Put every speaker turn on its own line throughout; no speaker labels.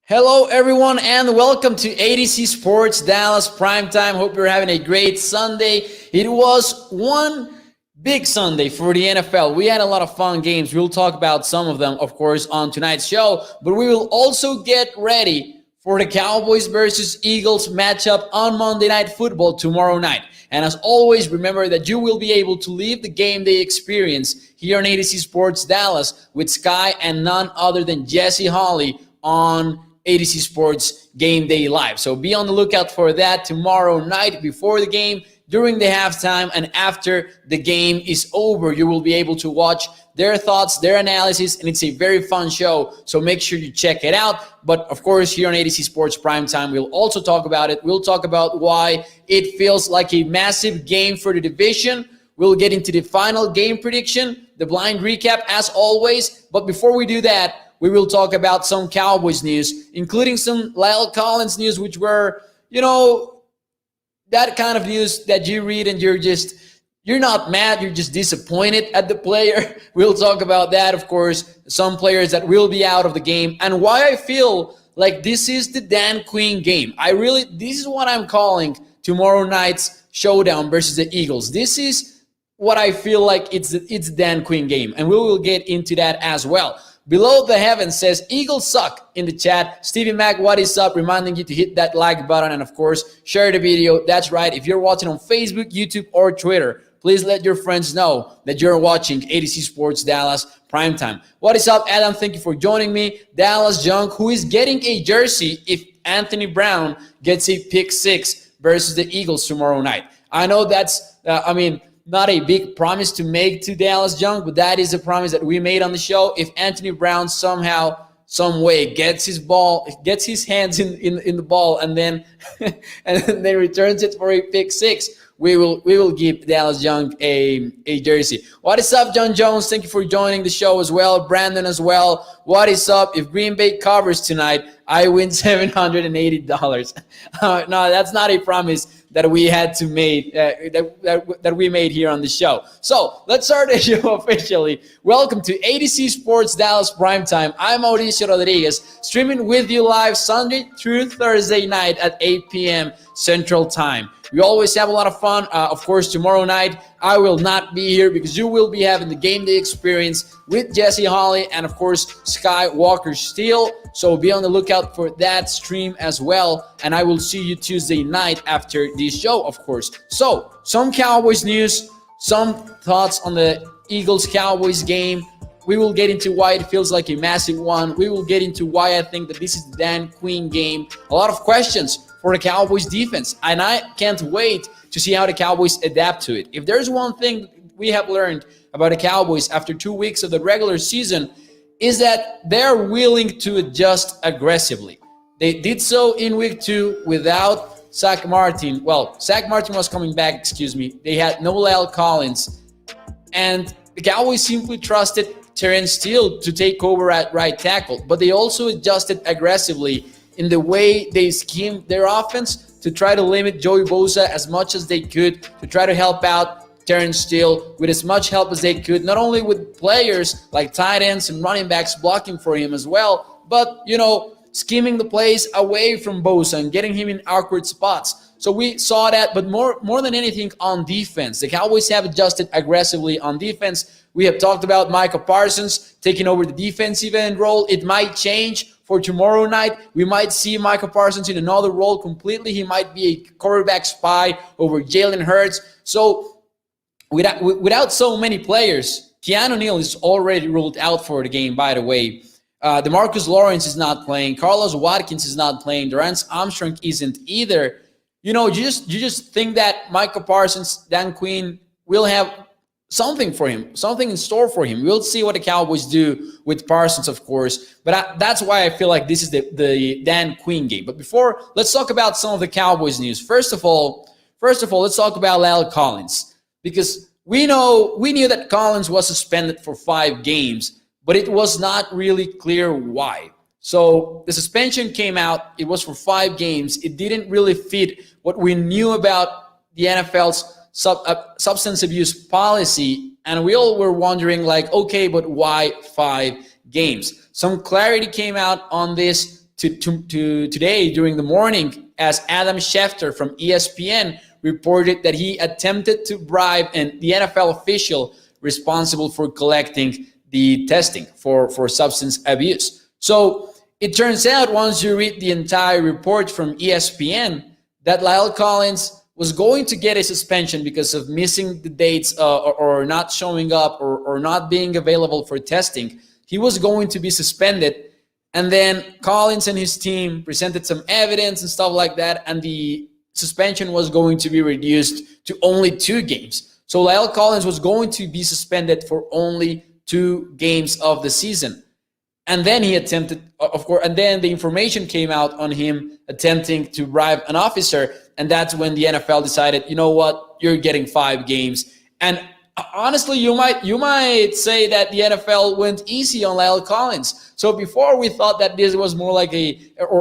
Hello, everyone, and welcome to ADC Sports Dallas Primetime. Hope you're having a great Sunday. It was one big Sunday for the NFL. We had a lot of fun games. We'll talk about some of them, of course, on tonight's show, but we will also get ready for the Cowboys versus Eagles matchup on Monday Night Football tomorrow night. And as always, remember that you will be able to live the game day experience here on ADC Sports Dallas with Sky and none other than Jesse Hawley on ADC Sports Game Day Live. So be on the lookout for that tomorrow night before the game, during the halftime, and after the game is over. You will be able to watch their thoughts, their analysis, and it's a very fun show. So make sure you check it out. But of course, here on ADC Sports Primetime, we'll also talk about it. We'll talk about why it feels like a massive game for the division. We'll get into the final game prediction, the blind recap as always. But before we do that, we will talk about some Cowboys news, including some Lyle Collins news, which were, that kind of news that you read and you're not mad, you're just disappointed at the player. We'll talk about that, of course, some players that will be out of the game, and why I feel like this is the Dan Quinn game. This is what I'm calling tomorrow night's showdown versus the Eagles. This is what I feel like it's Dan Quinn game, and we will get into that as well. Below the Heaven says, Eagles suck in the chat. Stevie Mac, what is up? Reminding you to hit that like button and, of course, share the video. That's right. If you're watching on Facebook, YouTube, or Twitter, please let your friends know that you're watching ADC Sports Dallas Primetime. What is up, Adam? Thank you for joining me. Dallas Junk, who is getting a jersey if Anthony Brown gets a pick six versus the Eagles tomorrow night. I know that's, not a big promise to make to Dallas Junk, but that is a promise that we made on the show. If Anthony Brown somehow, some way gets his hands in the ball and then returns it for a pick six, we will give Dallas Junk a jersey. What is up, John Jones? Thank you for joining the show as well. Brandon as well. What is up? If Green Bay covers tonight, I win $780. No, that's not a promise that we had to make that we made here on the show. So let's start the show officially. Welcome to ADC Sports Dallas Primetime. I'm Mauricio Rodriguez, streaming with you live Sunday through Thursday night at 8 p.m. Central Time. We always have a lot of fun. Of course, tomorrow night, I will not be here because you will be having the game day experience with Jesse Hawley and, of course, Sky Walker Steele. So be on the lookout for that stream as well. And I will see you Tuesday night after this show, of course. So some Cowboys news, some thoughts on the Eagles-Cowboys game. We will get into why it feels like a massive one. We will get into why I think that this is the Dan Quinn game. A lot of questions for the Cowboys defense, and I can't wait to see how the Cowboys adapt to it. If there's one thing we have learned about the Cowboys after 2 weeks of the regular season, is that they're willing to adjust aggressively. They did so in week 2 without Zach Martin. Well, Zach Martin was coming back, They had no Lyle Collins, and the Cowboys simply trusted Terrence Steele to take over at right tackle, but they also adjusted aggressively in the way they schemed their offense to try to limit Joey Bosa as much as they could, to try to help out Terrence Steele with as much help as they could, not only with players like tight ends and running backs blocking for him as well, but, scheming the plays away from Bosa and getting him in awkward spots. So we saw that, but more than anything on defense. The Cowboys have adjusted aggressively on defense. We have talked about Micah Parsons taking over the defensive end role. It might change for tomorrow night. We might see Micah Parsons in another role completely. He might be a quarterback spy over Jalen Hurts. So without so many players, Keanu Neal is already ruled out for the game, by the way. DeMarcus Lawrence is not playing. Carlos Watkins is not playing. Dorance Armstrong isn't either. You just think that Micah Parsons, Dan Quinn will have something for him, something in store for him. We'll see what the Cowboys do with Parsons, of course. But that's why I feel like this is the Dan Quinn game. But before, let's talk about some of the Cowboys news. First of all, let's talk about Lyle Collins, because we knew that Collins was suspended for 5 games, but it was not really clear why. So the suspension came out. It was for 5 games. It didn't really fit what we knew about the NFL's substance abuse policy, and we all were wondering, like, okay, but why 5 games? Some clarity came out on this to today during the morning, as Adam Schefter from ESPN reported that he attempted to bribe the NFL official responsible for collecting the testing for substance abuse. So it turns out, once you read the entire report from ESPN, that La'el Collins was going to get a suspension because of missing the dates or not showing up or not being available for testing. He was going to be suspended. And then Collins and his team presented some evidence and stuff like that, and the suspension was going to be reduced to only 2 games. So La'el Collins was going to be suspended for only 2 games of the season. And then he attempted, of course, and then the information came out on him attempting to bribe an officer. And that's when the NFL decided, you know what, you're getting 5 games. And honestly, you might say that the NFL went easy on La'el Collins. So before, we thought that this was more like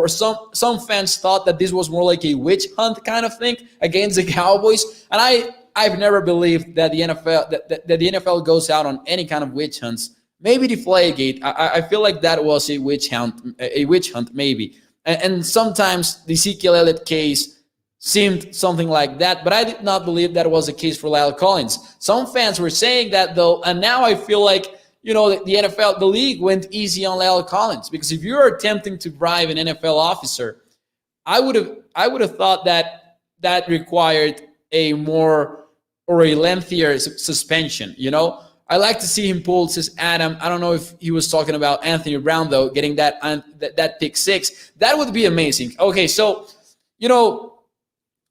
some fans thought that this was more like a witch hunt kind of thing against the Cowboys. And I've never believed that the NFL goes out on any kind of witch hunts. Maybe Deflategate. I feel like that was a witch hunt maybe. And sometimes the Ezekiel Elliott case seemed something like that, but I did not believe that was the case for La'el Collins. Some fans were saying that though, and now I feel like, the NFL, the league went easy on La'el Collins, because if you're attempting to bribe an NFL officer, I would have thought that required a more or a lengthier suspension. I like to see him pulled, says Adam. I don't know if he was talking about Anthony Brown, though, getting that pick 6. That would be amazing. Okay, so,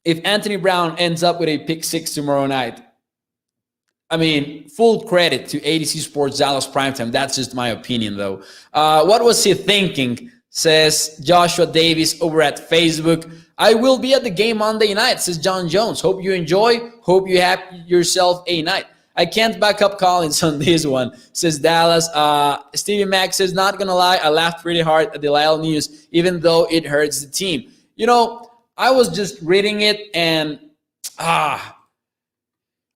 if Anthony Brown ends up with a pick 6 tomorrow night, I mean, full credit to Z Sports Dallas Primetime. That's just my opinion, though. What was he thinking, says Joshua Davis over at Facebook. I will be at the game Monday night, says John Jones. Hope you enjoy. Hope you have yourself a night. I can't back up Collins on this one, says Dallas. Stevie Mack says, not going to lie, I laughed pretty hard at the La'el news, even though it hurts the team. I was just reading it, and I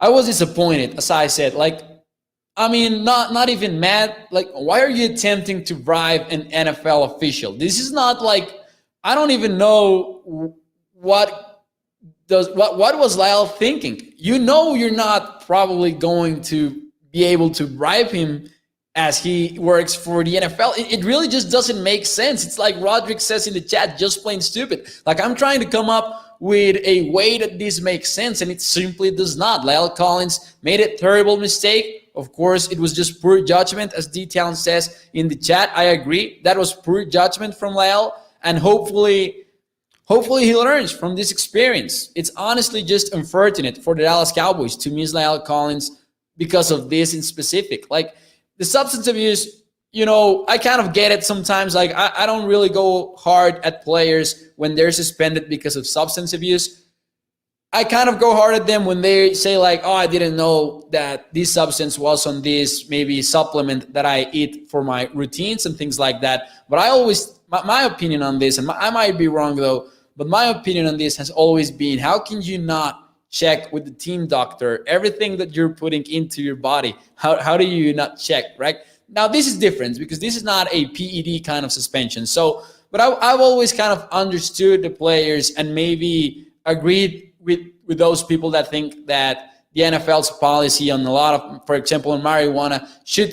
was disappointed, as I said. Not even mad. Why are you attempting to bribe an NFL official? This is not I don't even know what was La'el thinking. You're not probably going to be able to bribe him as he works for the NFL. It really just doesn't make sense. It's like Roderick says in the chat, just plain stupid. I'm trying to come up with a way that this makes sense, and it simply does not. La'el Collins made a terrible mistake. Of course, it was just poor judgment, as D-Town says in the chat. I agree. That was poor judgment from La'el, and hopefully he learns from this experience. It's honestly just unfortunate for the Dallas Cowboys to miss La'el Collins because of this in specific. The substance abuse, I kind of get it sometimes. I don't really go hard at players when they're suspended because of substance abuse. I kind of go hard at them when they say I didn't know that this substance was on this maybe supplement that I eat for my routines and things like that. But my opinion on this, and I might be wrong though, but my opinion on this has always been, how can you not check with the team doctor everything that you're putting into your body? How do you not check, right? Now, this is different because this is not a PED kind of suspension. So, but I've always kind of understood the players and maybe agreed with those people that think that the NFL's policy on a lot of, for example, on marijuana should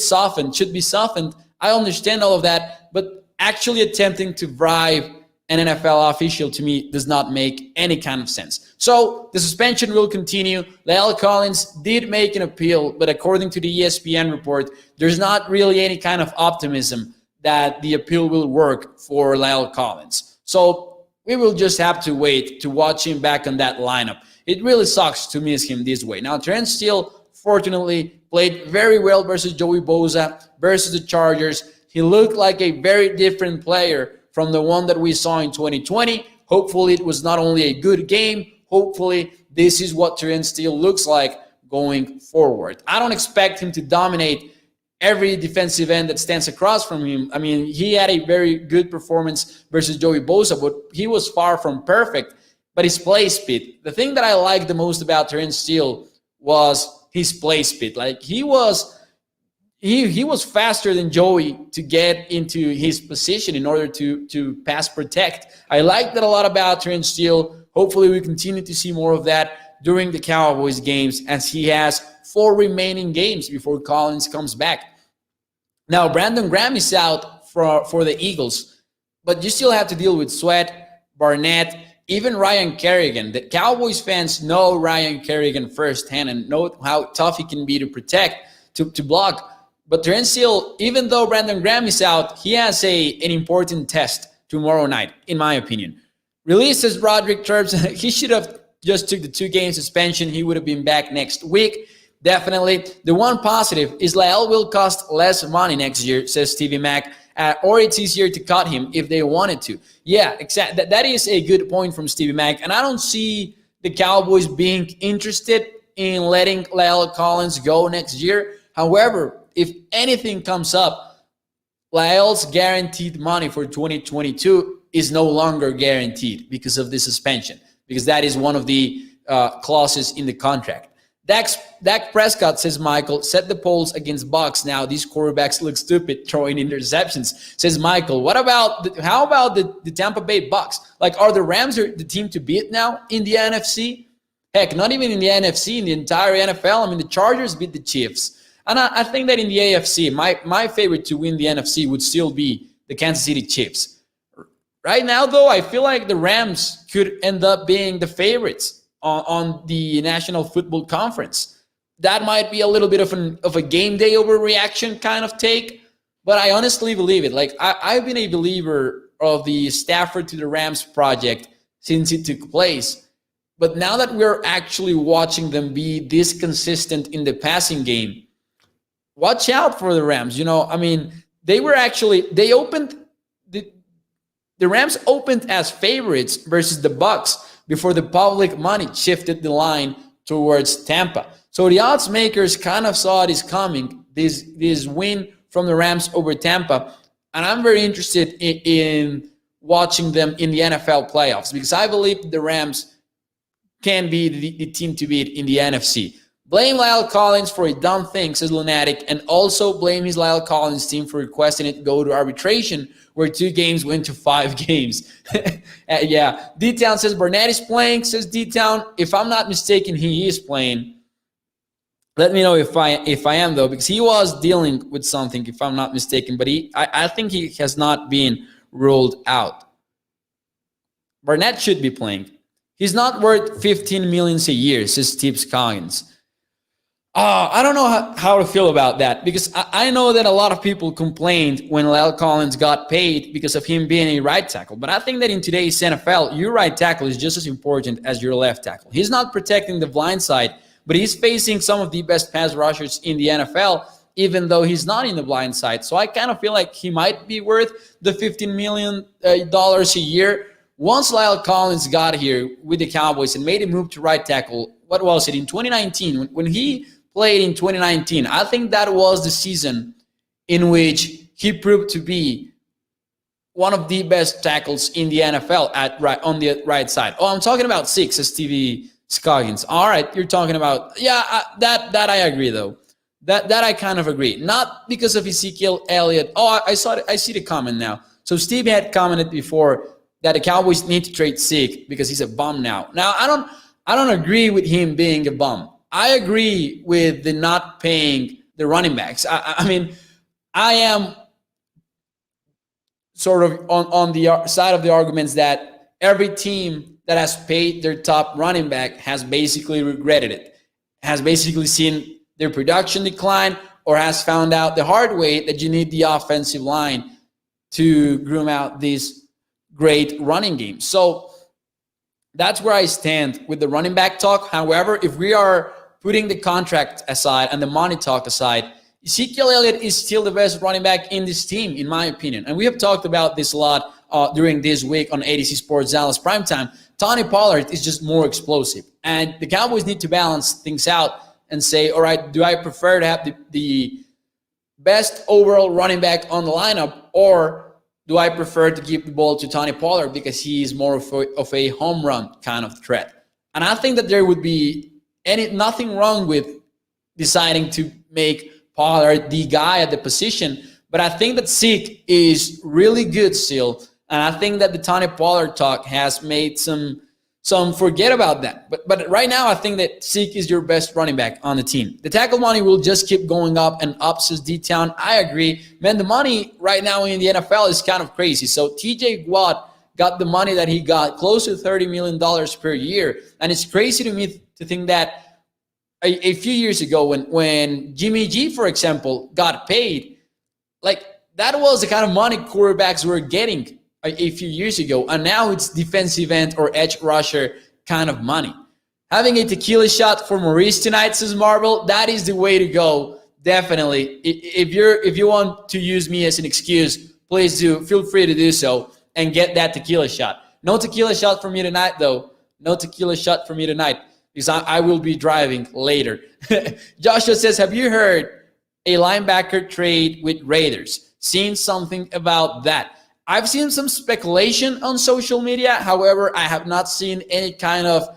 be softened. I understand all of that, but actually attempting to bribe an NFL official, to me, does not make any kind of sense. So the suspension will continue. La'el Collins did make an appeal, but according to the ESPN report, there's not really any kind of optimism that the appeal will work for La'el Collins. So we will just have to wait to watch him back on that lineup. It really sucks to miss him this way. Now, Trent Steele, fortunately, played very well versus Joey Bosa, versus the Chargers. He looked like a very different player from the one that we saw in 2020. Hopefully, it was not only a good game. Hopefully, this is what Trent Steele looks like going forward. I don't expect him to dominate every defensive end that stands across from him. I mean, he had a very good performance versus Joey Bosa, but he was far from perfect. But his play speed, the thing that I liked the most about Trent Steele was his play speed. He was he was faster than Joey to get into his position in order to pass protect. I like that a lot about Terrence Steele. Hopefully we continue to see more of that during the Cowboys games, as he has 4 remaining games before Collins comes back. Now, Brandon Graham is out for the Eagles, but you still have to deal with Sweat, Barnett, even Ryan Kerrigan. The Cowboys fans know Ryan Kerrigan firsthand and know how tough he can be to protect, to block. But Terrence Steele, even though Brandon Graham is out, he has an important test tomorrow night, in my opinion. Releases Roderick Terps. He should have just took the 2-game suspension. He would have been back next week. Definitely. The one positive is Lyle will cost less money next year, says Stevie Mack, or it's easier to cut him if they wanted to. Yeah, exactly. That is a good point from Stevie Mack, and I don't see the Cowboys being interested in letting Lyle Collins go next year. However, if anything comes up, Lyle's guaranteed money for 2022 is no longer guaranteed because of the suspension, because that is one of the clauses in the contract. Dak Prescott, says Michael, set the polls against Bucs. Now these quarterbacks look stupid throwing interceptions, says Michael. How about the Tampa Bay Bucs? Like, are the Rams the team to beat now in the NFC? Heck, not even in the NFC, in the entire NFL. I mean, the Chargers beat the Chiefs. And I think that in the AFC, my favorite to win the NFC would still be the Kansas City Chiefs. Right now, though, I feel like the Rams could end up being the favorites on the National Football Conference. That might be a little bit of a game day overreaction kind of take, but I honestly believe it. Like, I've been a believer of the Stafford to the Rams project since it took place. But now that we're actually watching them be this consistent in the passing game, watch out for the Rams. I mean, the Rams opened as favorites versus the Bucs before the public money shifted the line towards Tampa. So the odds makers kind of saw this coming, this win from the Rams over Tampa. And I'm very interested in watching them in the NFL playoffs, because I believe the Rams can be the team to beat in the NFC. Blame Lyle Collins for a dumb thing, says Lunatic, and also blame his Lyle Collins team for requesting it go to arbitration, where 2 games went to 5 games. Yeah. D-Town says Barnett is playing, says D-Town. If I'm not mistaken, he is playing. Let me know if I am, though, because he was dealing with something, if I'm not mistaken. But I think he has not been ruled out. Barnett should be playing. He's not worth $15 million a year, says Steve Scoggins. I don't know how to feel about that, because I know that a lot of people complained when Lyle Collins got paid because of him being a right tackle. But I think that in today's NFL, your right tackle is just as important as your left tackle. He's not protecting the blind side, but he's facing some of the best pass rushers in the NFL, even though he's not in the blind side. So I kind of feel like he might be worth the $15 million a year. Once Lyle Collins got here with the Cowboys and made a move to right tackle, what was it, in 2019, when he played in 2019, I think that was the season in which he proved to be one of the best tackles in the NFL on the right side. Oh, I'm talking about 6, says Stevie Scoggins. All right, you're talking about, that I agree, though. That I kind of agree. Not because of Ezekiel Elliott. Oh, I see the comment now. So Steve had commented before that the Cowboys need to trade Zeke because he's a bum now. Now, I don't agree with him being a bum. I agree with the not paying the running backs. I mean, I am sort of on the side of the arguments that every team that has paid their top running back has basically regretted it, has basically seen their production decline, or has found out the hard way that you need the offensive line to groom out this great running game. So that's where I stand with the running back talk. However, if we are putting the contract aside and the money talk aside, Ezekiel Elliott is still the best running back in this team, in my opinion. And we have talked about this a lot during this week on Z Sports Primetime. Tony Pollard is just more explosive. And the Cowboys need to balance things out and say, all right, do I prefer to have the best overall running back on the lineup, or do I prefer to give the ball to Tony Pollard because he is more of a home run kind of threat? And I think that there would be nothing wrong with deciding to make Pollard, the guy at the position. But I think that Zeke is really good still. And I think that the Tony Pollard talk has made some forget about that. But right now, I think that Zeke is your best running back on the team. The tackle money will just keep going up and up since D-Town. I agree. Man, the money right now in the NFL is kind of crazy. So TJ Watt got the money that he got, close to $30 million per year. And it's crazy to me to think that a few years ago when Jimmy G, for example, got paid, like that was the kind of money quarterbacks were getting a few years ago, and now it's defensive end or edge rusher kind of money. Having a tequila shot for Maurice tonight, says Marvel, that is the way to go. Definitely. If you want to use me as an excuse, please do. Feel free to do so and get that tequila shot. No tequila shot for me tonight, though. No tequila shot for me tonight because I will be driving later. Joshua says, have you heard a linebacker trade with Raiders? Seen something about that? I've seen some speculation on social media. However, I have not seen any kind of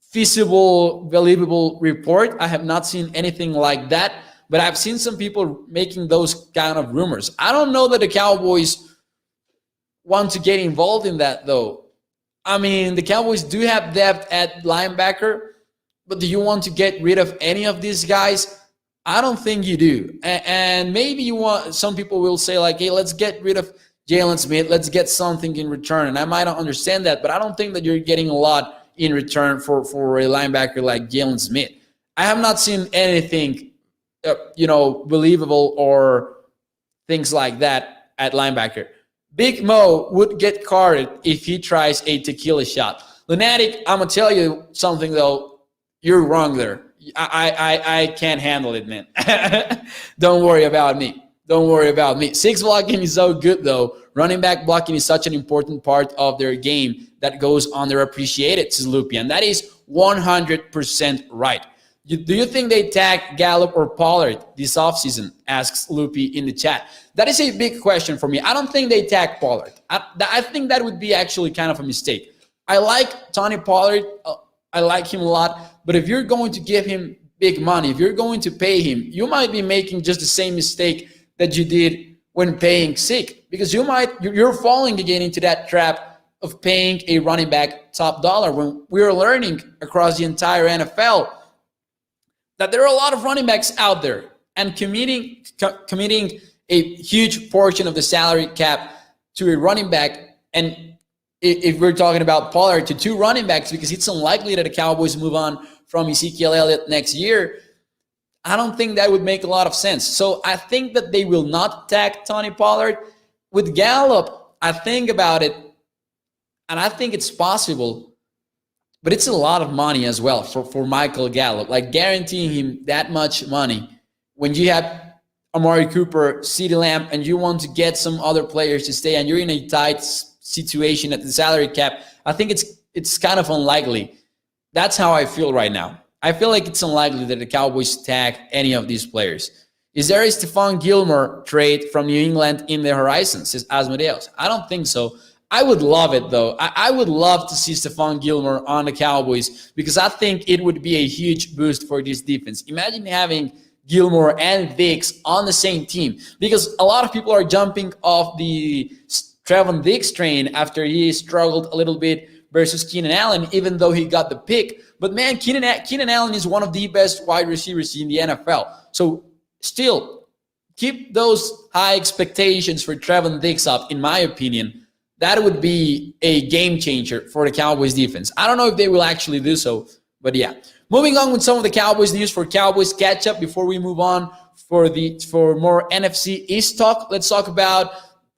feasible, believable report. I have not seen anything like that. But I've seen some people making those kind of rumors. I don't know that the Cowboys want to get involved in that, though. I mean, the Cowboys do have depth at linebacker, but do you want to get rid of any of these guys? I don't think you do. And maybe you want, some people will say like, hey, let's get rid of Jalen Smith. Let's get something in return. And I might not understand that, but I don't think that you're getting a lot in return for a linebacker like Jalen Smith. I have not seen anything, believable or things like that at linebacker. Big Mo would get carded if he tries a tequila shot. Lunatic, I'm going to tell you something, though. You're wrong there. I can't handle it, man. Don't worry about me. Don't worry about me. Six blocking is so good, though. Running back blocking is such an important part of their game that goes underappreciated, says Loopy. And that is 100% right. Do you think they tag Gallup or Pollard this offseason? Asks Loopy in the chat. That is a big question for me. I don't think they tag Pollard. I think that would be actually kind of a mistake. I like Tony Pollard. I like him a lot. But if you're going to give him big money, if you're going to pay him, you might be making just the same mistake that you did when paying Zeke. Because you're falling again into that trap of paying a running back top dollar when we're learning across the entire NFL that there are a lot of running backs out there, and committing a huge portion of the salary cap to a running back. And if we're talking about Pollard, to two running backs, because it's unlikely that the Cowboys move on from Ezekiel Elliott next year, I don't think that would make a lot of sense. So I think that they will not tag Tony Pollard. With Gallup, I think about it, and I think it's possible, but it's a lot of money as well for Michael Gallup. Like guaranteeing him that much money when you have Amari Cooper, CeeDee Lamb, and you want to get some other players to stay, and you're in a tight situation at the salary cap, I think it's kind of unlikely. That's how I feel right now. I feel like it's unlikely that the Cowboys tag any of these players. Is there a Stephon Gilmore trade from New England in the horizon, says Asmodeus? I don't think so. I would love it, though. I would love to see Stephon Gilmore on the Cowboys because I think it would be a huge boost for this defense. Imagine having Gilmore and Diggs on the same team, because a lot of people are jumping off the Trevon Diggs train after he struggled a little bit versus Keenan Allen, even though he got the pick. But man, Keenan Allen is one of the best wide receivers in the NFL. So still, keep those high expectations for Trevon Diggs up, in my opinion. That would be a game changer for the Cowboys defense. I don't know if they will actually do so, but yeah. Moving on with some of the Cowboys news for Cowboys catch-up before we move on for more NFC East talk. Let's talk about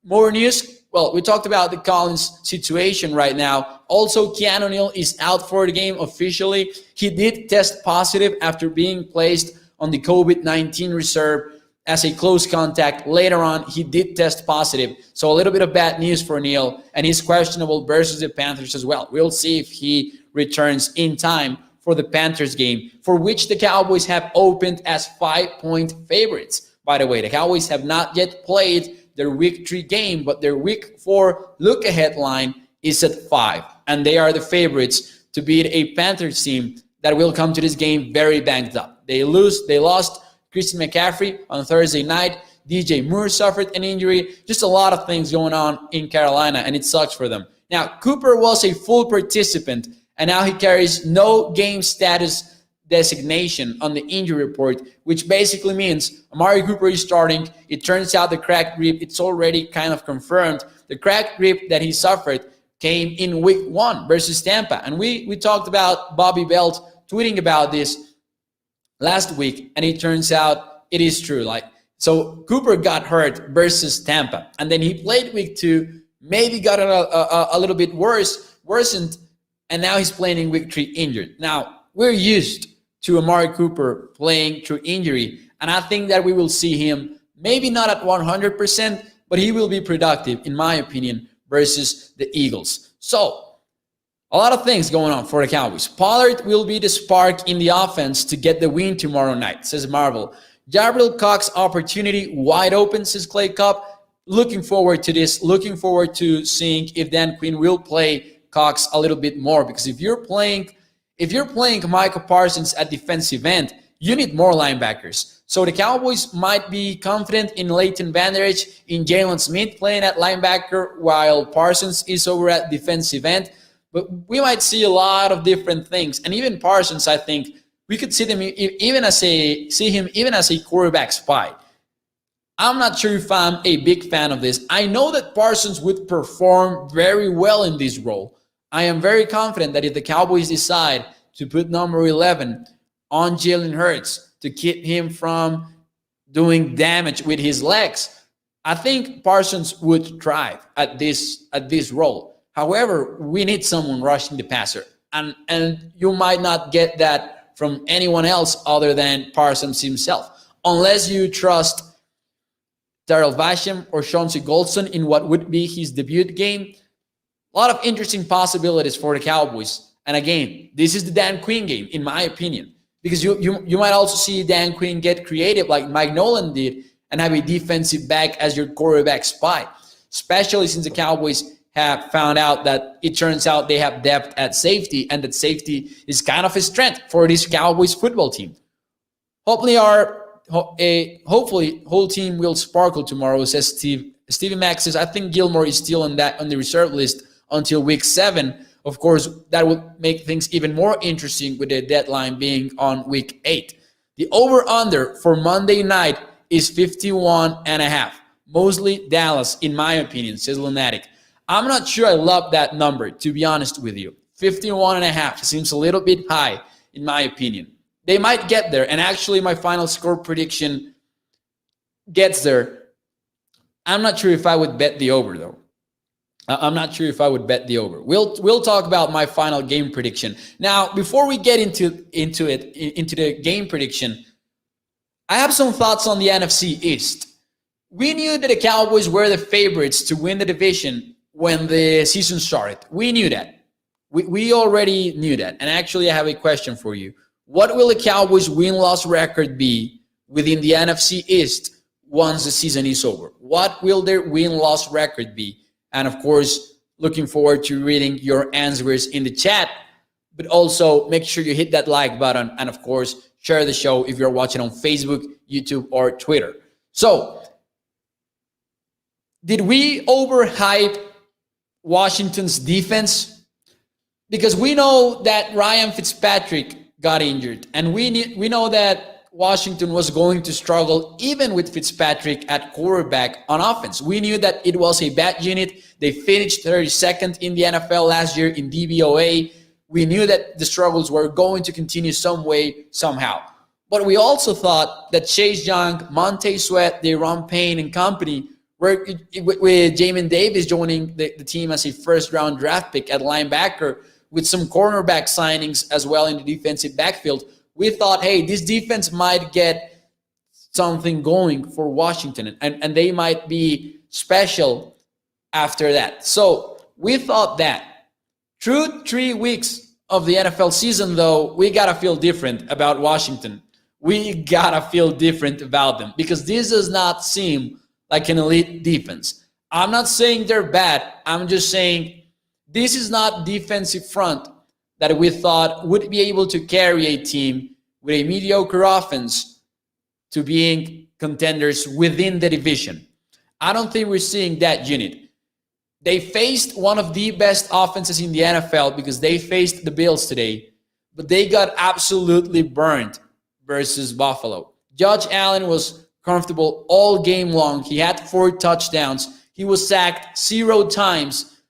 more news. Well, we talked about the Collins situation right now. Also, Keanu Neal is out for the game officially. He did test positive after being placed on the COVID-19 reserve as a close contact. Later on, he did test positive. So a little bit of bad news for Neal, and he's questionable versus the Panthers as well. We'll see if he returns in time for the Panthers game, for which the Cowboys have opened as 5-point favorites. By the way, the Cowboys have not yet played their Week 3 game, but their Week 4 look-ahead line is at 5. And they are the favorites to beat a Panthers team that will come to this game very banged up. They lost Christian McCaffrey on Thursday night. DJ Moore suffered an injury. Just a lot of things going on in Carolina, and it sucks for them. Now, Cooper was a full participant, and now he carries no game status designation on the injury report, which basically means Amari Cooper is starting. It turns out the cracked rib, it's already kind of confirmed. The cracked rib that he suffered came in week 1 versus Tampa. And we talked about Bobby Belt tweeting about this last week, and it turns out it is true. So Cooper got hurt versus Tampa, and then he played week 2, maybe got a little bit worsened, and now he's playing in week 3 injured. Now, we're used to Amari Cooper playing through injury, and I think that we will see him maybe not at 100%, but he will be productive, in my opinion, versus the Eagles. So, a lot of things going on for the Cowboys. Pollard will be the spark in the offense to get the win tomorrow night, says Marvel. Jabril Cox opportunity wide open, says Clay Cup. Looking forward to this. Looking forward to seeing if Dan Quinn will play Cox a little bit more, because if you're playing Micah Parsons at defensive end, you need more linebackers. So the Cowboys might be confident in Leighton Vander Esch, in Jalen Smith playing at linebacker while Parsons is over at defensive end. But we might see a lot of different things. And even Parsons, I think, we could see him even as a quarterback spy. I'm not sure if I'm a big fan of this. I know that Parsons would perform very well in this role. I am very confident that if the Cowboys decide to put number 11 on Jalen Hurts to keep him from doing damage with his legs, I think Parsons would thrive at this role. However, we need someone rushing the passer, and you might not get that from anyone else other than Parsons himself, unless you trust Darrell Basham or Chauncey Golston in what would be his debut game. A lot of interesting possibilities for the Cowboys. And again, this is the Dan Quinn game, in my opinion, because you might also see Dan Quinn get creative like Mike Nolan did and have a defensive back as your quarterback spy, especially since the Cowboys have found out that it turns out they have depth at safety, and that safety is kind of a strength for this Cowboys football team. Hopefully whole team will sparkle tomorrow, says Stevie Mack says, I think Gilmore is still on the reserve list until week 7. Of course, that would make things even more interesting with the deadline being on week 8. The over-under for Monday night is 51.5. Mostly Dallas, in my opinion, says Lunatic. I'm not sure I love that number, to be honest with you. 51.5 seems a little bit high, in my opinion. They might get there, and actually my final score prediction gets there. I'm not sure if I would bet the over, though. I'm not sure if I would bet the over. We'll talk about my final game prediction. Now, before we get into the game prediction, I have some thoughts on the NFC East. We knew that the Cowboys were the favorites to win the division when the season started. We knew that. We already knew that. And actually, I have a question for you. What will the Cowboys' win-loss record be within the NFC East once the season is over? What will their win-loss record be? And of course, looking forward to reading your answers in the chat. But also, make sure you hit that like button. And of course, share the show if you're watching on Facebook, YouTube, or Twitter. So, did we overhype Washington's defense? Because we know that Ryan Fitzpatrick got injured, and we know that Washington was going to struggle even with Fitzpatrick at quarterback on offense. We knew that it was a bad unit. They finished 32nd in the NFL last year in DVOA. We knew that the struggles were going to continue some way, somehow. But we also thought that Chase Young, Montez Sweat, Deron Payne, and company were, with Jamin Davis joining the team as a first-round draft pick at linebacker, with some cornerback signings as well in the defensive backfield, we thought, hey, this defense might get something going for Washington, and they might be special after that. So we thought that. Through 3 weeks of the NFL season, though, we got to feel different about Washington. We got to feel different about them, because this does not seem like an elite defense. I'm not saying they're bad. I'm just saying this is not defensive front that we thought would be able to carry a team with a mediocre offense to being contenders within the division. I don't think we're seeing that unit. They faced one of the best offenses in the NFL because they faced the Bills today, but they got absolutely burned versus Buffalo. Josh Allen was comfortable all game long. He had 4 touchdowns. He was sacked 0 times.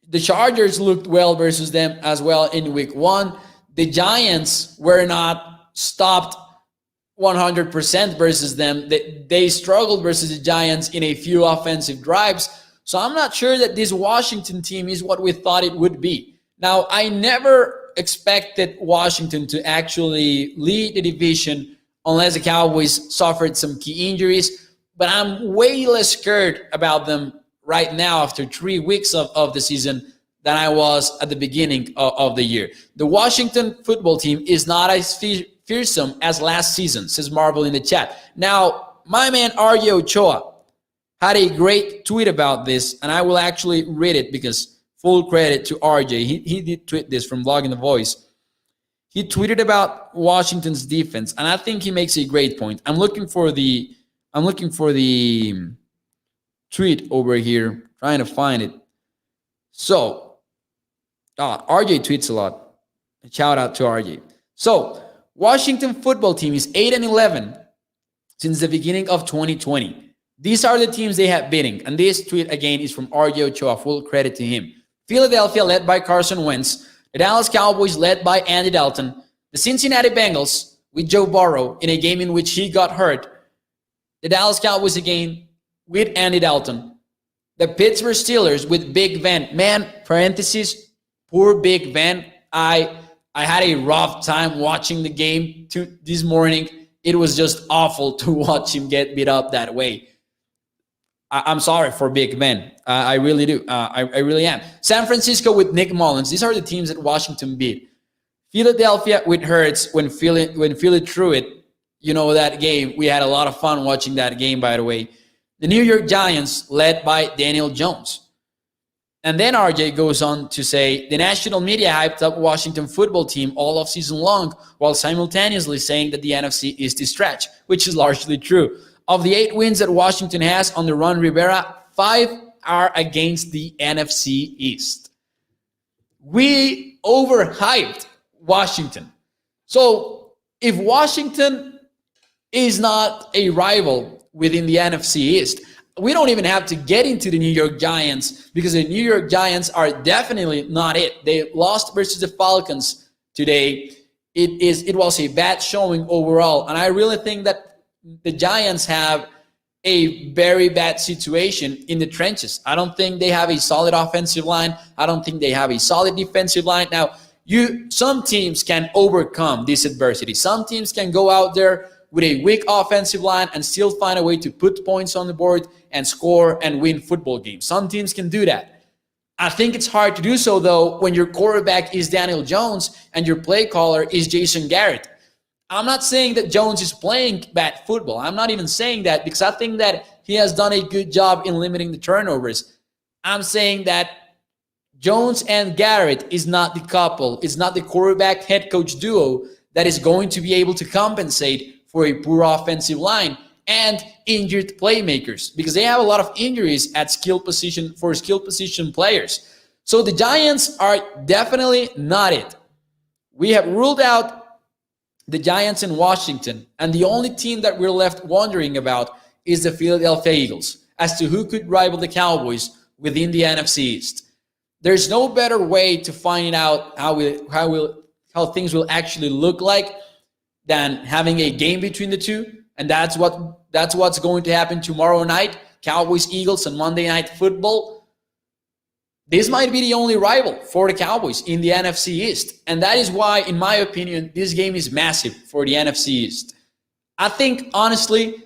The Chargers looked well versus them as well in week 1. The Giants were not stopped 100% versus them. They struggled versus the Giants in a few offensive drives. So I'm not sure that this Washington team is what we thought it would be. Now, I never expected Washington to actually lead the division unless the Cowboys suffered some key injuries. But I'm way less scared about them right now after 3 weeks of the season than I was at the beginning of the year. The Washington football team is not as fearsome as last season, says Marvel in the chat. Now, my man RJ Ochoa had a great tweet about this, and I will actually read it because full credit to RJ. He did tweet this from Blogging the Voice. He tweeted about Washington's defense, and I think he makes a great point. I'm looking for the tweet over here, trying to find it. So, RJ tweets a lot. Shout out to RJ. So, Washington football team is 8-11 since the beginning of 2020. These are the teams they have beaten. And this tweet, again, is from RJ Ochoa. Full credit to him. Philadelphia, led by Carson Wentz. The Dallas Cowboys, led by Andy Dalton. The Cincinnati Bengals, with Joe Burrow, in a game in which he got hurt. The Dallas Cowboys, again, with Andy Dalton. The Pittsburgh Steelers, with Big Ben. Man, parentheses, poor Big Ben. I had a rough time watching the game this morning. It was just awful to watch him get beat up that way. I'm sorry for Big Ben. I really do. I really am. San Francisco with Nick Mullins. These are the teams that Washington beat. Philadelphia with Hurts when Philly threw it. You know that game. We had a lot of fun watching that game, by the way. The New York Giants, led by Daniel Jones. And then RJ goes on to say, the national media hyped up Washington football team all offseason long while simultaneously saying that the NFC East is trash, which is largely true. Of the 8 wins that Washington has under Ron Rivera, 5 are against the NFC East. We overhyped Washington. So if Washington is not a rival within the NFC East, we don't even have to get into the New York Giants because the New York Giants are definitely not it. They lost versus the Falcons today. It was a bad showing overall, and I really think that the Giants have a very bad situation in the trenches. I don't think they have a solid offensive line. I don't think they have a solid defensive line. Now, some teams can overcome this adversity. Some teams can go out there with a weak offensive line and still find a way to put points on the board and score and win football games. Some teams can do that. I think it's hard to do so, though, when your quarterback is Daniel Jones and your play caller is Jason Garrett. I'm not saying that Jones is playing bad football. I'm not even saying that because I think that he has done a good job in limiting the turnovers. I'm saying that Jones and Garrett is not the couple, is not the quarterback head coach duo that is going to be able to compensate for a poor offensive line and injured playmakers because they have a lot of injuries at skill position players. So the Giants are definitely not it. We have ruled out the Giants in Washington, and the only team that we're left wondering about is the Philadelphia Eagles as to who could rival the Cowboys within the NFC East. There's no better way to find out how things will actually look like than having a game between the two, and that's what's going to happen tomorrow night. Cowboys Eagles on Monday Night Football. This might be the only rival for the Cowboys in the NFC East. And that is why, in my opinion, this game is massive for the NFC East. I think, honestly,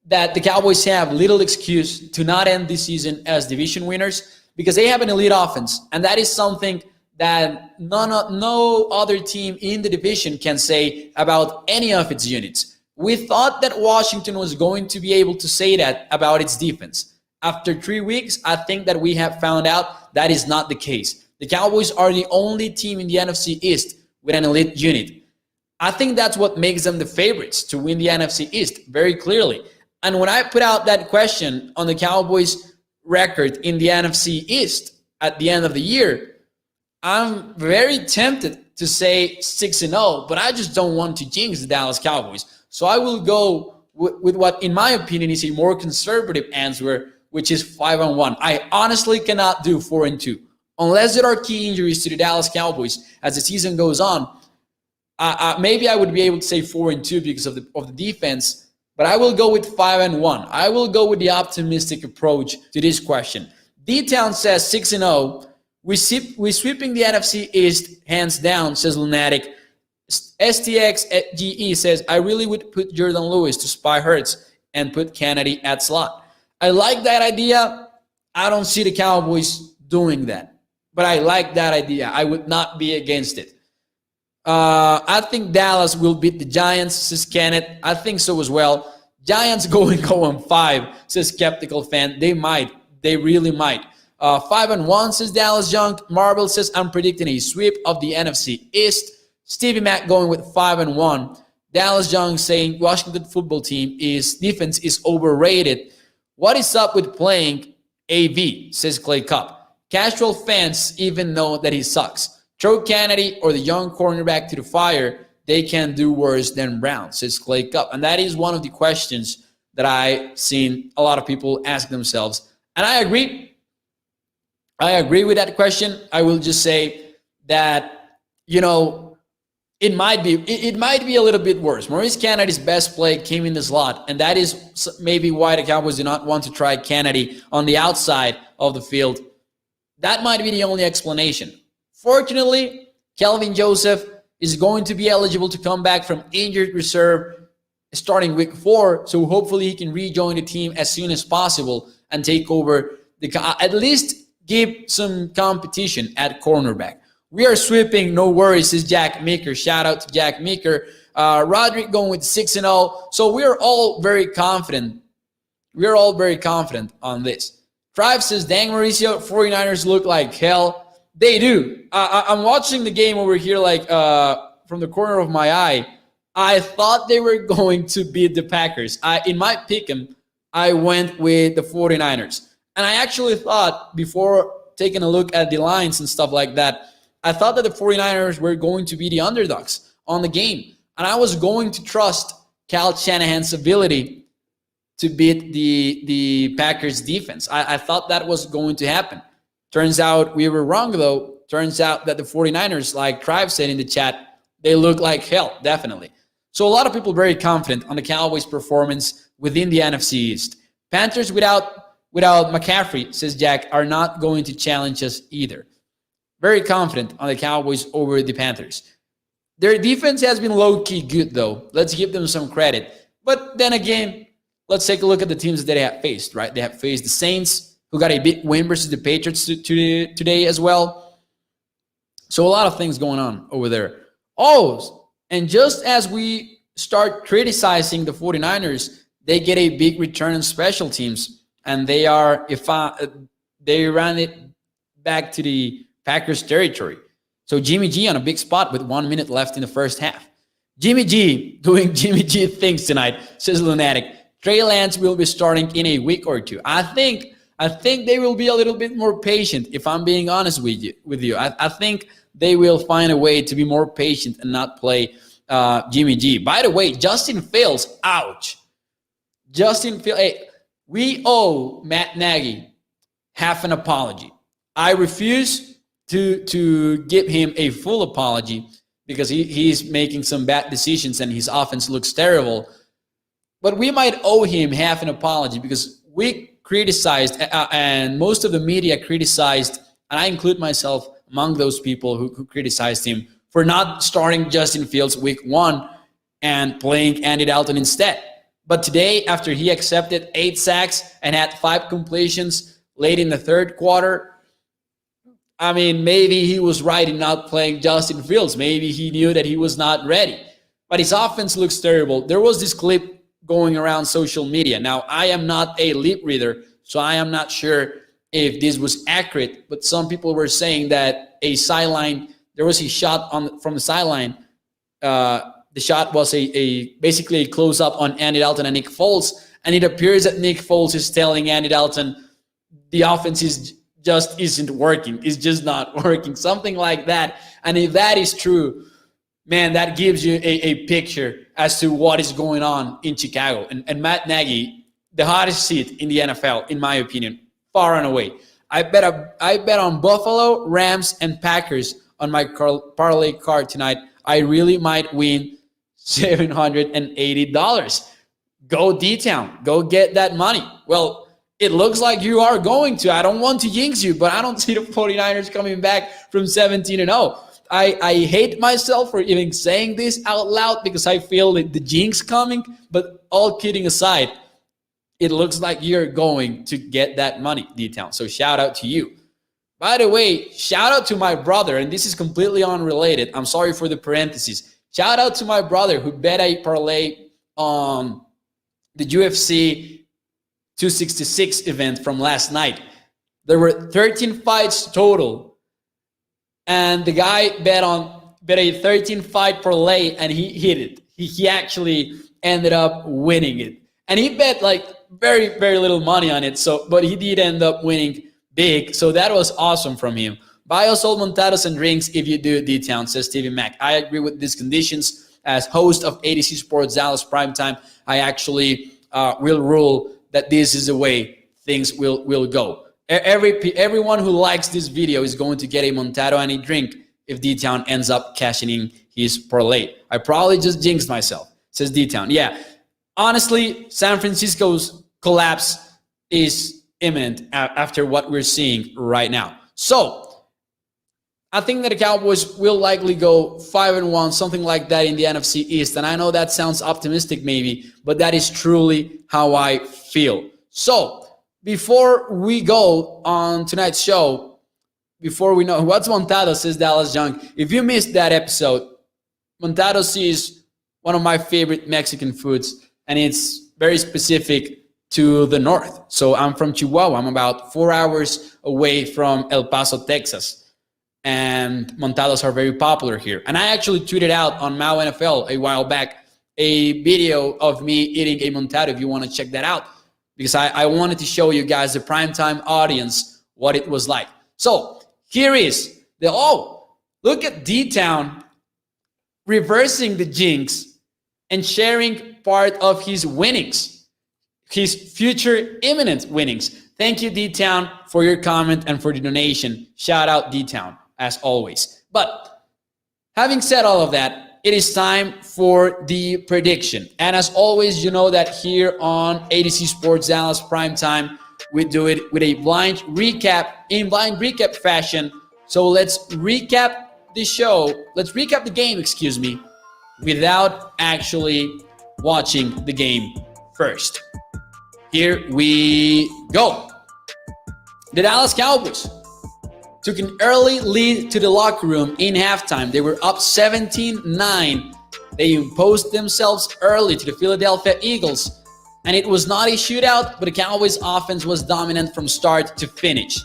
that the Cowboys have little excuse to not end this season as division winners because they have an elite offense. And that is something that no other team in the division can say about any of its units. We thought that Washington was going to be able to say that about its defense. After 3 weeks, I think that we have found out that is not the case. The Cowboys are the only team in the NFC East with an elite unit. I think that's what makes them the favorites to win the NFC East very clearly. And when I put out that question on the Cowboys record in the NFC East at the end of the year, I'm very tempted to say 6-0, but I just don't want to jinx the Dallas Cowboys. So I will go with what, in my opinion, is a more conservative answer, which is 5-1. I honestly cannot do 4-2 unless there are key injuries to the Dallas Cowboys as the season goes on. Maybe I would be able to say 4-2 because of the defense, but I will go with 5-1. I will go with the optimistic approach to this question. D-Town says 6-0. We're sweeping the NFC East hands down, says Lunatic. STXGE says, I really would put Jordan Lewis to spy Hurts and put Kennedy at slot. I like that idea. I don't see the Cowboys doing that, but I like that idea. I would not be against it. I think Dallas will beat the Giants, says Kenneth. I think so as well. Giants going 0-5, says Skeptical Fan. They might. They really might. 5-1, says Dallas Junk. Marvel says, I'm predicting a sweep of the NFC East. Stevie Mack going with 5-1. Dallas Junk saying Washington football team defense is overrated. What is up with playing AV, says Clay Cup. Casual fans even know that he sucks. Throw Kennedy or the young cornerback to the fire. They can do worse than Brown, says Clay Cup. And that is one of the questions that I've seen a lot of people ask themselves. And I agree. I agree with that question. I will just say that, it might be a little bit worse. Maurice Kennedy's best play came in the slot, and that is maybe why the Cowboys do not want to try Kennedy on the outside of the field. That might be the only explanation. Fortunately, Kelvin Joseph is going to be eligible to come back from injured reserve starting week 4, so hopefully he can rejoin the team as soon as possible and take over at least give some competition at cornerback. We are sweeping, no worries, says Jack Meeker. Shout out to Jack Meeker. Roderick going with 6-0. So we are all very confident. We are all very confident on this. Tribe says, dang, Mauricio, 49ers look like hell. They do. I'm watching the game over here from the corner of my eye. I thought they were going to beat the Packers. In my pick'em, I went with the 49ers. And I actually thought, before taking a look at the lines and stuff like that, I thought that the 49ers were going to be the underdogs on the game. And I was going to trust Kyle Shanahan's ability to beat the Packers defense. I thought that was going to happen. Turns out we were wrong, though. Turns out that the 49ers, like Tribe said in the chat, they look like hell, definitely. So a lot of people very confident on the Cowboys' performance within the NFC East. Panthers without McCaffrey, says Jack, are not going to challenge us either. Very confident on the Cowboys over the Panthers. Their defense has been low-key good, though. Let's give them some credit. But then again, let's take a look at the teams that they have faced, right? They have faced the Saints, who got a big win versus the Patriots today as well. So a lot of things going on over there. Oh, and just as we start criticizing the 49ers, they get a big return on special teams. And they ran it back to the Packers territory. So Jimmy G on a big spot with 1 minute left in the first half. Jimmy G doing Jimmy G things tonight, says Lunatic. Trey Lance will be starting in a week or two. I think they will be a little bit more patient, if I'm being honest with you. I think they will find a way to be more patient and not play Jimmy G. By the way, Justin Fields, ouch. Justin Fields, hey, we owe Matt Nagy half an apology. I refuse to give him a full apology because he's making some bad decisions and his offense looks terrible. But we might owe him half an apology because we criticized, and most of the media criticized, and I include myself among those people who criticized him for not starting Justin Fields week 1 and playing Andy Dalton instead. But today, after he accepted 8 sacks and had 5 completions late in the third quarter, I mean, maybe he was right in not playing Justin Fields. Maybe he knew that he was not ready. But his offense looks terrible. There was this clip going around social media. Now, I am not a lip reader, so I am not sure if this was accurate. But some people were saying that there was a shot from the sideline that The shot was basically a close-up on Andy Dalton and Nick Foles, and it appears that Nick Foles is telling Andy Dalton the offense just isn't working. It's just not working, something like that. And if that is true, man, that gives you a picture as to what is going on in Chicago. And Matt Nagy, the hottest seat in the NFL, in my opinion, far and away. I bet on Buffalo, Rams, and Packers on my parlay card tonight. I really might win $780. Go D-Town. Go get that money. Well, it looks like you are going to. I don't want to jinx you, but I don't see the 49ers coming back from 17-0. I hate myself for even saying this out loud because I feel the jinx coming, but all kidding aside, it looks like you're going to get that money, D-Town. So shout out to you. By the way, shout out to my brother, and this is completely unrelated. I'm sorry for the parentheses. Shout out to my brother who bet a parlay on the UFC 266 event from last night. There were 13 fights total, and the guy bet a 13 fight parlay, and he hit it. He actually ended up winning it, and he bet like very, very little money on it. But he did end up winning big. So that was awesome from him. Buy us all montados and drinks if you do, D-Town, says Stevie Mack. I agree with these conditions. As host of ADC Sports Dallas Primetime, I actually will rule that this is the way things will go. Everyone who likes this video is going to get a montado and a drink if D-Town ends up cashing in his parlay. I probably just jinxed myself, says D-Town. Yeah, honestly, San Francisco's collapse is imminent after what we're seeing right now. So I think that the Cowboys will likely go 5-1, something like that in the NFC East. And I know that sounds optimistic maybe, but that is truly how I feel. So before we go on tonight's show, before we know what's Montado, says Dallas Young. If you missed that episode, Montados is one of my favorite Mexican foods, and it's very specific to the north. So I'm from Chihuahua. I'm about 4 hours away from El Paso, Texas. And montados are very popular here. And I actually tweeted out on Mau NFL a while back a video of me eating a montado if you want to check that out, because I wanted to show you guys, the primetime audience, what it was like. So here is look at D-Town reversing the jinx and sharing part of his winnings, his future imminent winnings. Thank you, D-Town, for your comment and for the donation. Shout out, D-Town, as always. But having said all of that, it is time for the prediction. And as always, you know that here on ADC Sports Dallas Primetime, we do it with a blind recap fashion. So let's recap the show. Let's recap the game, without actually watching the game first. Here we go. The Dallas Cowboys took an early lead to the locker room in halftime. They were up 17-9. They imposed themselves early to the Philadelphia Eagles. And it was not a shootout, but the Cowboys offense was dominant from start to finish.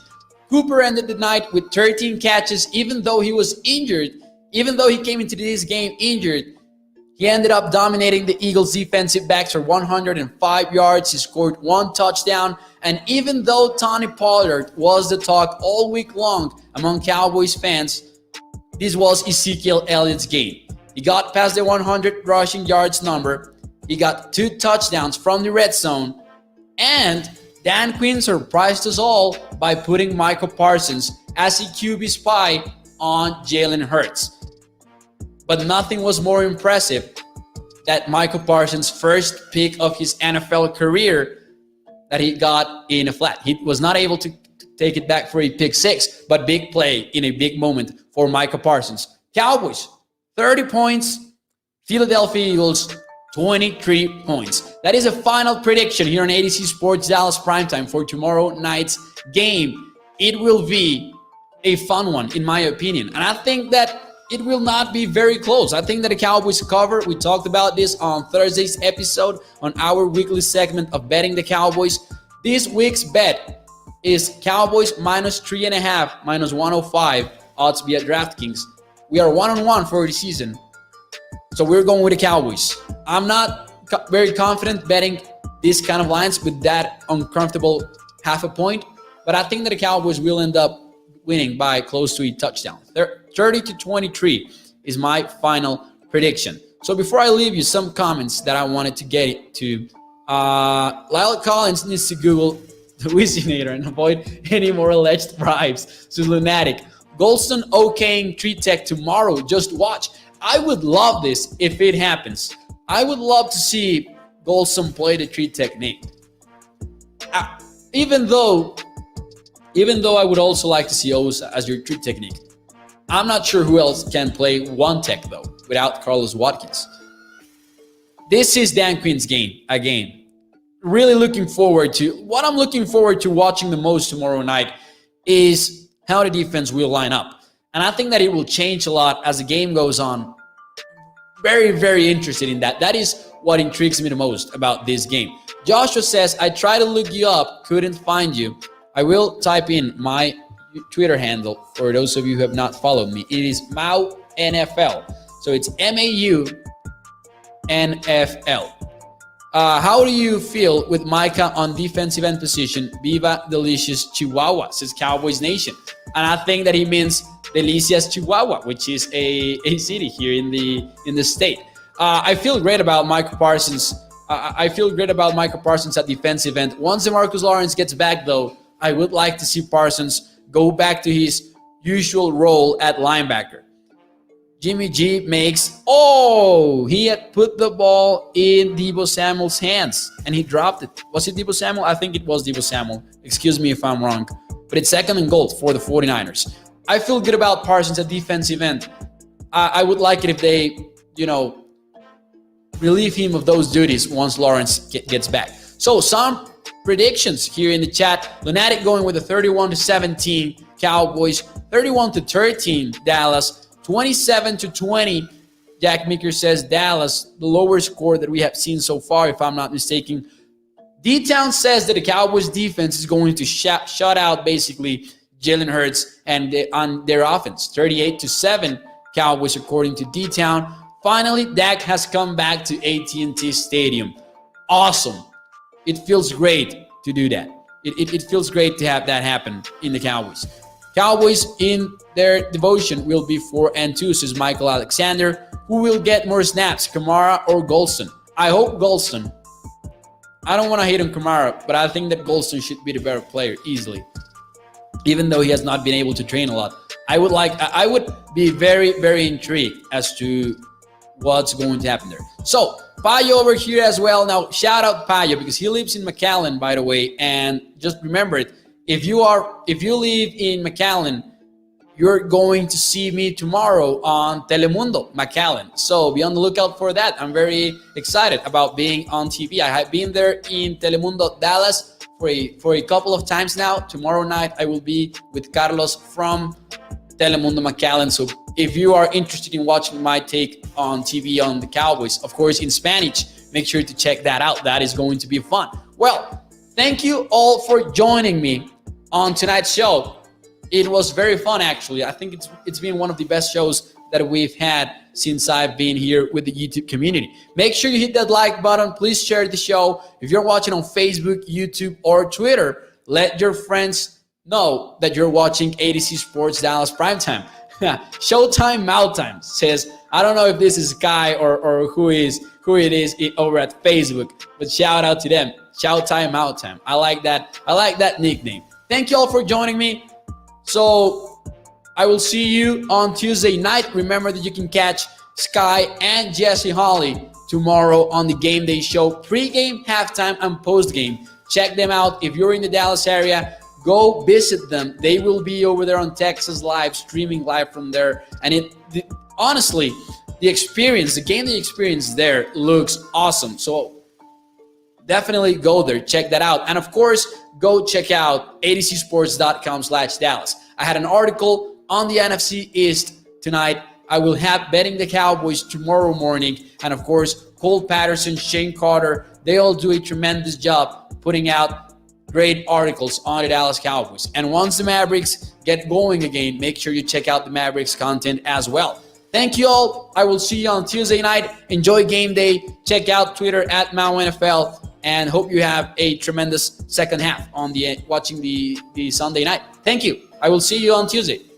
Cooper ended the night with 13 catches, even though he was injured. Even though he came into this game injured, he ended up dominating the Eagles defensive backs for 105 yards. He scored 1 touchdown. And even though Tony Pollard was the talk all week long among Cowboys fans, this was Ezekiel Elliott's game. He got past the 100 rushing yards number. He got 2 touchdowns from the red zone. And Dan Quinn surprised us all by putting Michael Parsons as a QB spy on Jalen Hurts. But nothing was more impressive than Michael Parsons' first pick of his NFL career that he got in a flat. He was not able to take it back for a pick 6, but big play in a big moment for Michael Parsons. Cowboys, 30 points. Philadelphia Eagles, 23 points. That is a final prediction here on ADC Sports Dallas Primetime for tomorrow night's game. It will be a fun one, in my opinion. And I think that it will not be very close. I think that the Cowboys cover. We talked about this on Thursday's episode on our weekly segment of betting the Cowboys. This week's bet is Cowboys minus 3.5, minus 105. Odds be at DraftKings. We are 1-1 for the season. So we're going with the Cowboys. I'm not very confident betting these kind of lines with that uncomfortable half a point, but I think that the Cowboys will end up winning by close to a touchdown. They're 30-23 is my final prediction. So before I leave you, some comments that I wanted to get to. Lyle Collins needs to Google the Wizinator and avoid any more alleged bribes to Lunatic. Golston okaying treat tech tomorrow. Just watch. I would love this if it happens. I would love to see Golston play the treat technique. Even though I would also like to see Osa as your treat technique. I'm not sure who else can play one tech though without Carlos Watkins. This is Dan Quinn's game again. Really looking forward to what I'm looking forward to watching the most tomorrow night is how the defense will line up. And I think that it will change a lot as the game goes on. Very, very interested in that. That is what intrigues me the most about this game. Joshua says, I tried to look you up, couldn't find you. I will type in my Twitter handle for those of you who have not followed me. It is Mau NFL. So it's MAU NFL. How do you feel with Micah on defensive end position? Viva Delicious Chihuahua, says Cowboys Nation. And I think that he means Delicias Chihuahua, which is a city here in the state. I feel great about Micah Parsons. I feel great about Micah Parsons at defensive end. Once DeMarcus Lawrence gets back, though, I would like to see Parsons go back to his usual role at linebacker. Jimmy G makes, he had put the ball in Deebo Samuel's hands and he dropped it. Was it Deebo Samuel? I think it was Deebo Samuel. Excuse me if I'm wrong. But it's 2nd and goal for the 49ers. I feel good about Parsons at defensive end. I would like it if they, relieve him of those duties once Lawrence gets back. So some predictions here in the chat. Lunatic going with a 31-17 Cowboys, 31-13 Dallas, 27-20. Jack Meeker says Dallas, the lower score that we have seen so far, if I'm not mistaken. D-Town says that the Cowboys defense is going to shut out basically Jalen Hurts and on their offense. 38-7 Cowboys according to D-Town. Finally, Dak has come back to AT&T Stadium. Awesome. It feels great to do that. It feels great to have that happen in the Cowboys. Cowboys in their devotion will be 4-2, says Michael Alexander. Who will get more snaps, Kamara or Golston? I hope Golston. I don't want to hate on Kamara, but I think that Golston should be the better player easily. Even though he has not been able to train a lot. I would be very, very intrigued as to what's going to happen there. So, Payo over here as well. Now, shout out Payo because he lives in McAllen, by the way. And just remember it. If you live in McAllen, you're going to see me tomorrow on Telemundo, McAllen. So be on the lookout for that. I'm very excited about being on TV. I have been there in Telemundo, Dallas for a couple of times now. Tomorrow night, I will be with Carlos from Telemundo, McAllen. So if you are interested in watching my take on TV on the Cowboys, of course, in Spanish, make sure to check that out. That is going to be fun. Well, thank you all for joining me on tonight's show. It was very fun, actually. I think it's been one of the best shows that we've had since I've been here with the YouTube community. Make sure you hit that like button. Please share the show. If you're watching on Facebook, YouTube, or Twitter, let your friends know that you're watching ADC Sports Dallas Primetime. Showtime Maltime says, I don't know if this is Kai or who it is over at Facebook, but shout out to them. Showtime Maltime. I like that nickname. Thank you all for joining me. So I will see you on Tuesday night. Remember that you can catch Sky and Jesse Holly tomorrow on the Game Day Show, pre-game, halftime, and post-game. Check them out. If you're in the Dallas area, go visit them. They will be over there on Texas Live, streaming live from there. And honestly, the game day experience there looks awesome. So definitely go there, check that out. And of course, go check out adcsports.com/Dallas. I had an article on the NFC East tonight. I will have betting the Cowboys tomorrow morning. And of course, Cole Patterson, Shane Carter, they all do a tremendous job putting out great articles on the Dallas Cowboys. And once the Mavericks get going again, make sure you check out the Mavericks content as well. Thank you all. I will see you on Tuesday night. Enjoy game day. Check out Twitter at MauNFL, and hope you have a tremendous second half on the watching the Sunday night. Thank you. I will see you on Tuesday.